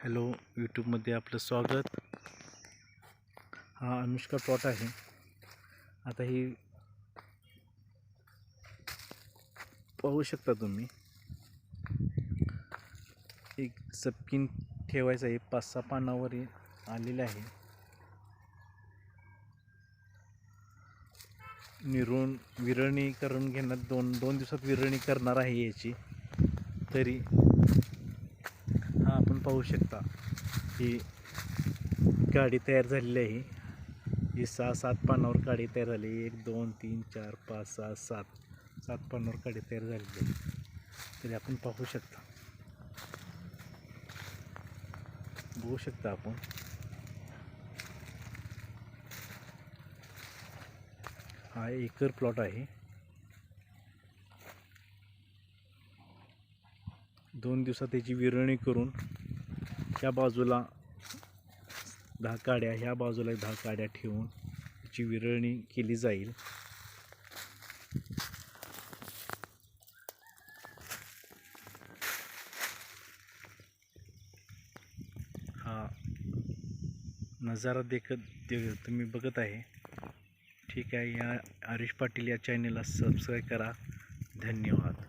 Hello, यूट्यूबमध्ये आपलं स्वागत. हा अनुष्का प्लॉट आहे. आता ही पाहू शकता तुम्ही, एक चपकीन ठेवायचं आहे. 5-6 पानावर आलेले आहे. विरळणी करून घेणार, दोन दिवसात विरळणी करणार आहे याची. तरी हा आपण पाहू शकता, ही काडी तयार झालेली आहे. ही 6-7 पानावर काडी तयार झाली. 1 2 3 4 5 6 7 पानावर काडी तयार झालेली आहे. तरी आपण पाहू शकता, बघू शकता आपण. हा एकर प्लॉट आहे. 2 दिवसात त्याची विरळणी करून ह्या बाजूला 10 काड्या, ह्या बाजूला 10 काड्या ठेवून त्याची विरळणी केली जाईल. हा नजारा तुम्ही बघत आहे. ठीक आहे. या आरुष पाटील या चॅनलला सबस्क्राईब करा. धन्यवाद.